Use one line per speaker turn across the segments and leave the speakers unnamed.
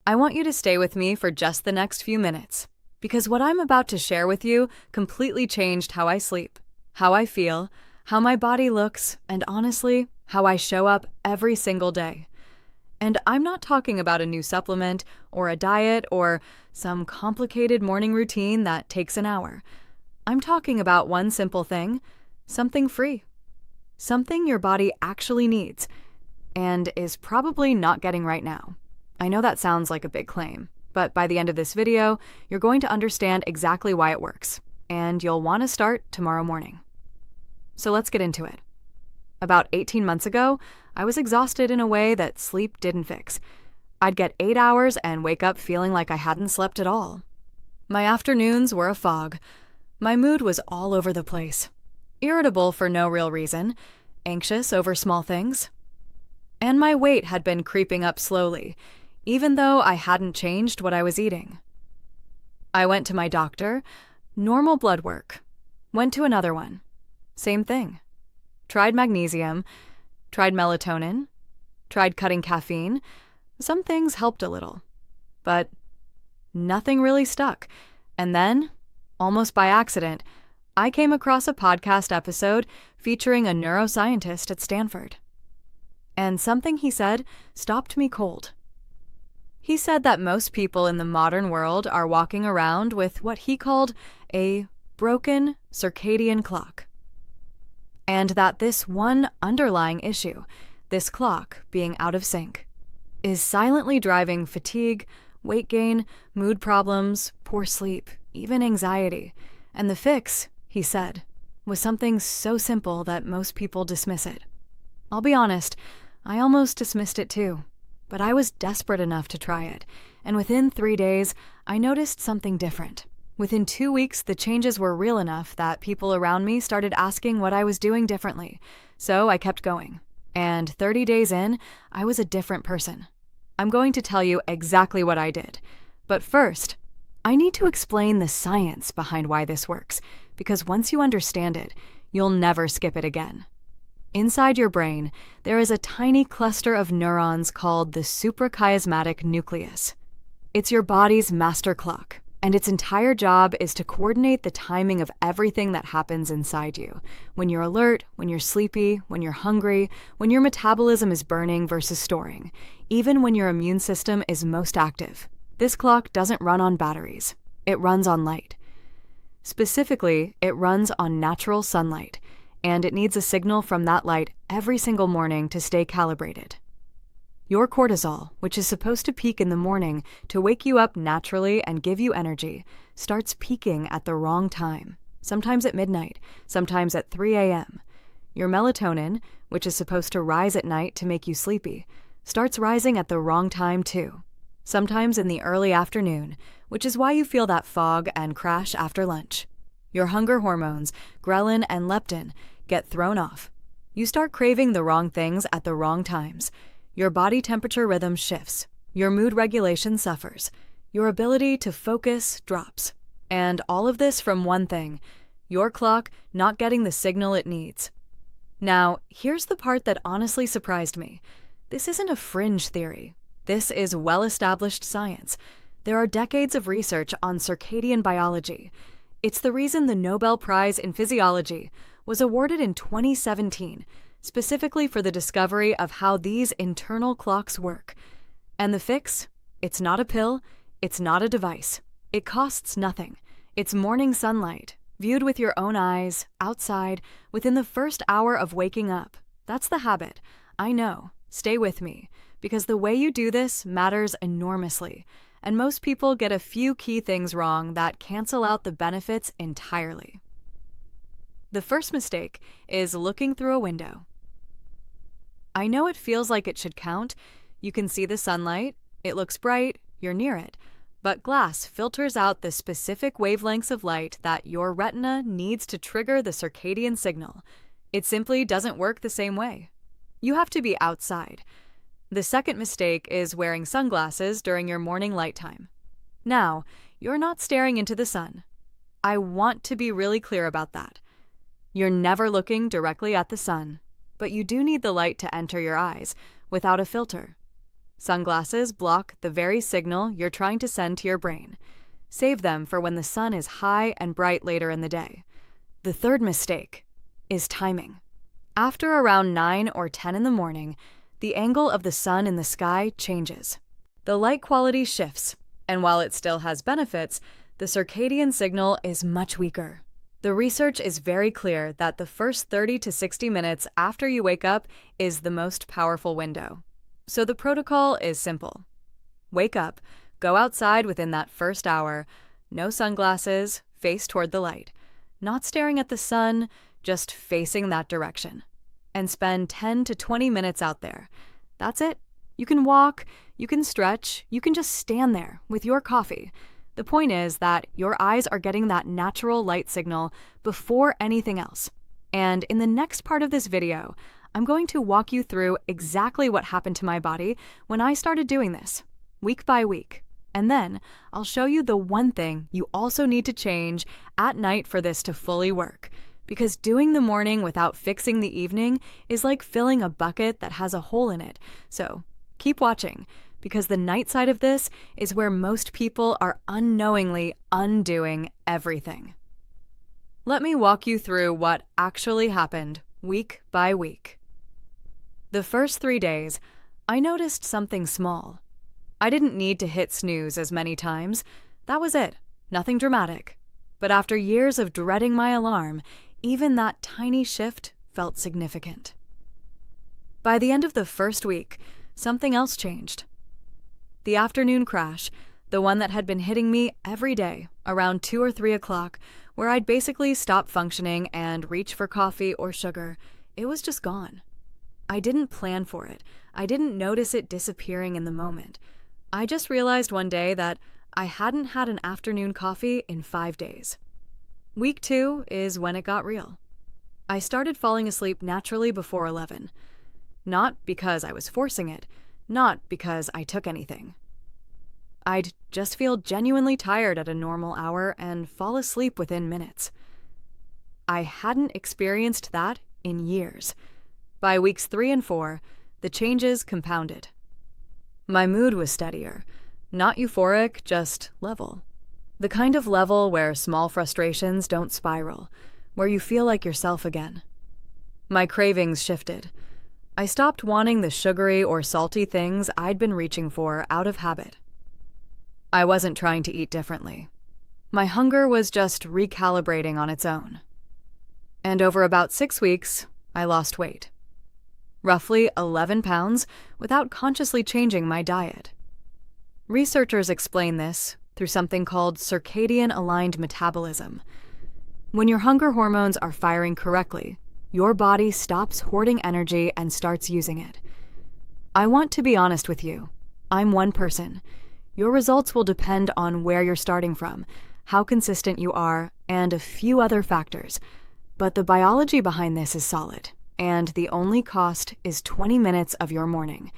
I want you to stay with me for just the next few minutes, because what I'm about to share with you completely changed how I sleep, how I feel, how my body looks, and honestly, how I show up every single day. And I'm not talking about a new supplement or a diet or some complicated morning routine that takes an hour. I'm talking about one simple thing, something free. Something your body actually needs and is probably not getting right now. I know that sounds like a big claim, but by the end of this video, you're going to understand exactly why it works, and you'll want to start tomorrow morning. So let's get into it. About 18 months ago, I was exhausted in a way that sleep didn't fix. I'd get 8 hours and wake up feeling like I hadn't slept at all. My afternoons were a fog. My mood was all over the place. Irritable for no real reason, anxious over small things. And my weight had been creeping up slowly, even though I hadn't changed what I was eating. I went to my doctor, normal blood work. Went to another one, same thing. Tried magnesium, tried melatonin, tried cutting caffeine. Some things helped a little, but nothing really stuck. And then, almost by accident, I came across a podcast episode featuring a neuroscientist at Stanford. And something he said stopped me cold. He said that most people in the modern world are walking around with what he called a broken circadian clock. And that this one underlying issue, this clock being out of sync, is silently driving fatigue, weight gain, mood problems, poor sleep, even anxiety. And the fix, he said, was something so simple that most people dismiss it. I'll be honest, I almost dismissed it too. But I was desperate enough to try it, and within 3 days, I noticed something different. Within 2 weeks, the changes were real enough that people around me started asking what I was doing differently. So I kept going. And 30 days in, I was a different person. I'm going to tell you exactly what I did. But first, I need to explain the science behind why this works, because once you understand it, you'll never skip it again. Inside your brain, there is a tiny cluster of neurons called the suprachiasmatic nucleus. It's your body's master clock, and its entire job is to coordinate the timing of everything that happens inside you. When you're alert, when you're sleepy, when you're hungry, when your metabolism is burning versus storing, even when your immune system is most active. This clock doesn't run on batteries. It runs on light. Specifically, it runs on natural sunlight, and it needs a signal from that light every single morning to stay calibrated. Your cortisol, which is supposed to peak in the morning to wake you up naturally and give you energy, starts peaking at the wrong time, sometimes at midnight, sometimes at 3 a.m. Your melatonin, which is supposed to rise at night to make you sleepy, starts rising at the wrong time too, sometimes in the early afternoon, which is why you feel that fog and crash after lunch. Your hunger hormones, ghrelin and leptin, get thrown off. You start craving the wrong things at the wrong times. Your body temperature rhythm shifts. Your mood regulation suffers. Your ability to focus drops. And all of this from one thing, your clock not getting the signal it needs. Now, here's the part that honestly surprised me. This isn't a fringe theory. This is well-established science. There are decades of research on circadian biology. It's the reason the Nobel Prize in Physiology was awarded in 2017, specifically for the discovery of how these internal clocks work. And the fix? It's not a pill, it's not a device. It costs nothing. It's morning sunlight, viewed with your own eyes, outside, within the first hour of waking up. That's the habit. I know. Stay with me, because the way you do this matters enormously. And most people get a few key things wrong that cancel out the benefits entirely. The first mistake is looking through a window. I know it feels like it should count. You can see the sunlight, it looks bright, you're near it. But glass filters out the specific wavelengths of light that your retina needs to trigger the circadian signal. It simply doesn't work the same way. You have to be outside. The second mistake is wearing sunglasses during your morning light time. Now, you're not staring into the sun. I want to be really clear about that. You're never looking directly at the sun, but you do need the light to enter your eyes without a filter. Sunglasses block the very signal you're trying to send to your brain. Save them for when the sun is high and bright later in the day. The third mistake is timing. After around 9 or 10 in the morning, the angle of the sun in the sky changes. The light quality shifts, and while it still has benefits, the circadian signal is much weaker. The research is very clear that the first 30 to 60 minutes after you wake up is the most powerful window. So the protocol is simple. Wake up, go outside within that first hour, no sunglasses, face toward the light, not staring at the sun, just facing that direction. And spend 10 to 20 minutes out there. That's it. You can walk, you can stretch, you can just stand there with your coffee. The point is that your eyes are getting that natural light signal before anything else. And in the next part of this video, I'm going to walk you through exactly what happened to my body when I started doing this, week by week. And then I'll show you the one thing you also need to change at night for this to fully work. Because doing the morning without fixing the evening is like filling a bucket that has a hole in it. So keep watching, because the night side of this is where most people are unknowingly undoing everything. Let me walk you through what actually happened week by week. The first 3 days, I noticed something small. I didn't need to hit snooze as many times. That was it, nothing dramatic. But after years of dreading my alarm, even that tiny shift felt significant. By the end of the first week, something else changed. The afternoon crash, the one that had been hitting me every day around 2 or 3 o'clock, where I'd basically stop functioning and reach for coffee or sugar, it was just gone. I didn't plan for it. I didn't notice it disappearing in the moment. I just realized one day that I hadn't had an afternoon coffee in 5 days. Week 2 is when it got real. I started falling asleep naturally before 11. Not because I was forcing it, not because I took anything. I'd just feel genuinely tired at a normal hour and fall asleep within minutes. I hadn't experienced that in years. By weeks 3 and 4, the changes compounded. My mood was steadier, not euphoric, just level. The kind of level where small frustrations don't spiral, where you feel like yourself again. My cravings shifted. I stopped wanting the sugary or salty things I'd been reaching for out of habit. I wasn't trying to eat differently. My hunger was just recalibrating on its own. And over about 6 weeks, I lost weight. Roughly 11 pounds without consciously changing my diet. Researchers explain this through something called circadian aligned metabolism. When your hunger hormones are firing correctly, your body stops hoarding energy and starts using it. I want to be honest with you. I'm one person. Your results will depend on where you're starting from, how consistent you are, and a few other factors. But the biology behind this is solid, and the only cost is 20 minutes of your morning.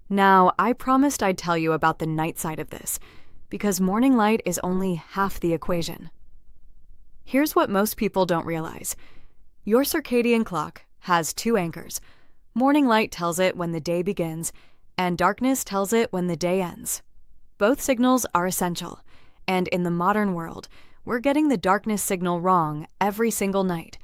Now, I promised I'd tell you about the night side of this, because morning light is only half the equation. Here's what most people don't realize. Your circadian clock has 2 anchors. Morning light tells it when the day begins, and darkness tells it when the day ends. Both signals are essential, and in the modern world, we're getting the darkness signal wrong every single night.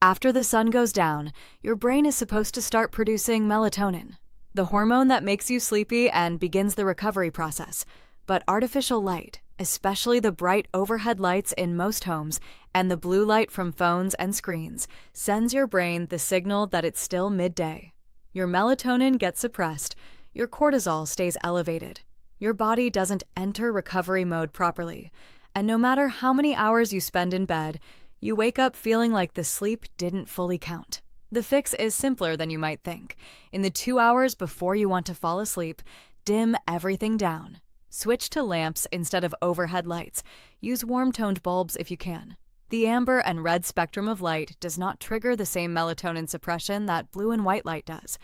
After the sun goes down, your brain is supposed to start producing melatonin, the hormone that makes you sleepy and begins the recovery process. But artificial light, especially the bright overhead lights in most homes and the blue light from phones and screens, sends your brain the signal that it's still midday. Your melatonin gets suppressed, your cortisol stays elevated, your body doesn't enter recovery mode properly, and no matter how many hours you spend in bed, you wake up feeling like the sleep didn't fully count. The fix is simpler than you might think. In the 2 hours before you want to fall asleep, dim everything down. Switch to lamps instead of overhead lights. Use warm-toned bulbs if you can. The amber and red spectrum of light does not trigger the same melatonin suppression that blue and white light does.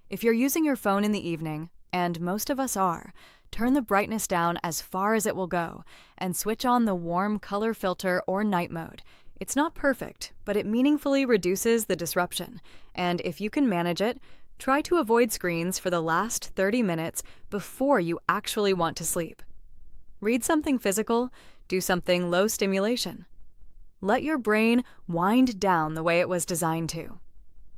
If you're using your phone in the evening, and most of us are, turn the brightness down as far as it will go and switch on the warm color filter or night mode. It's not perfect, but it meaningfully reduces the disruption, and if you can manage it, Try to avoid screens for the last 30 minutes before you actually want to sleep. Read something physical, do something low stimulation. Let your brain wind down the way it was designed to.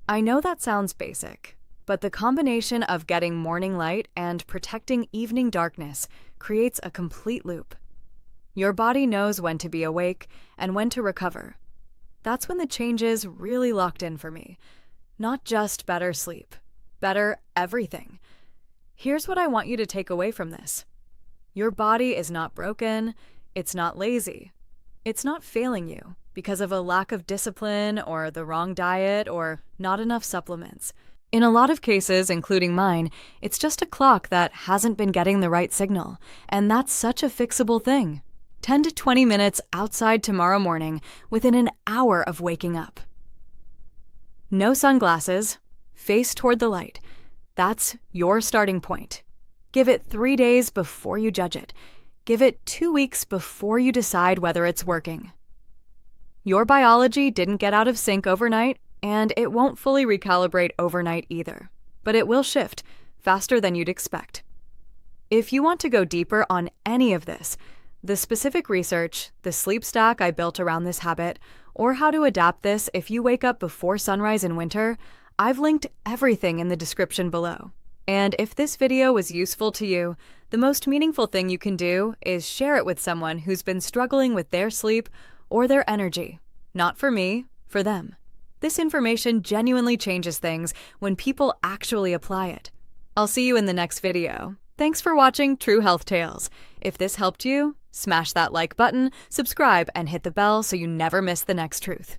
I know that sounds basic, but the combination of getting morning light and protecting evening darkness creates a complete loop. Your body knows when to be awake and when to recover. That's when the changes really locked in for me. Not just better sleep, better everything. Here's what I want you to take away from this. Your body is not broken, it's not lazy. It's not failing you because of a lack of discipline or the wrong diet or not enough supplements. In a lot of cases, including mine, it's just a clock that hasn't been getting the right signal, and that's such a fixable thing. 10 to 20 minutes outside tomorrow morning within an hour of waking up. No sunglasses, face toward the light. That's your starting point. Give it 3 days before you judge it. Give it 2 weeks before you decide whether it's working. Your biology didn't get out of sync overnight, and it won't fully recalibrate overnight either, but it will shift faster than you'd expect. If you want to go deeper on any of this, the specific research, the sleep stack I built around this habit, or how to adapt this if you wake up before sunrise in winter, I've linked everything in the description below. And if this video was useful to you, the most meaningful thing you can do is share it with someone who's been struggling with their sleep or their energy. Not for me, for them. This information genuinely changes things when people actually apply it. I'll see you in the next video. Thanks for watching True Health Tales. If this helped you, smash that like button, subscribe, and hit the bell so you never miss the next truth.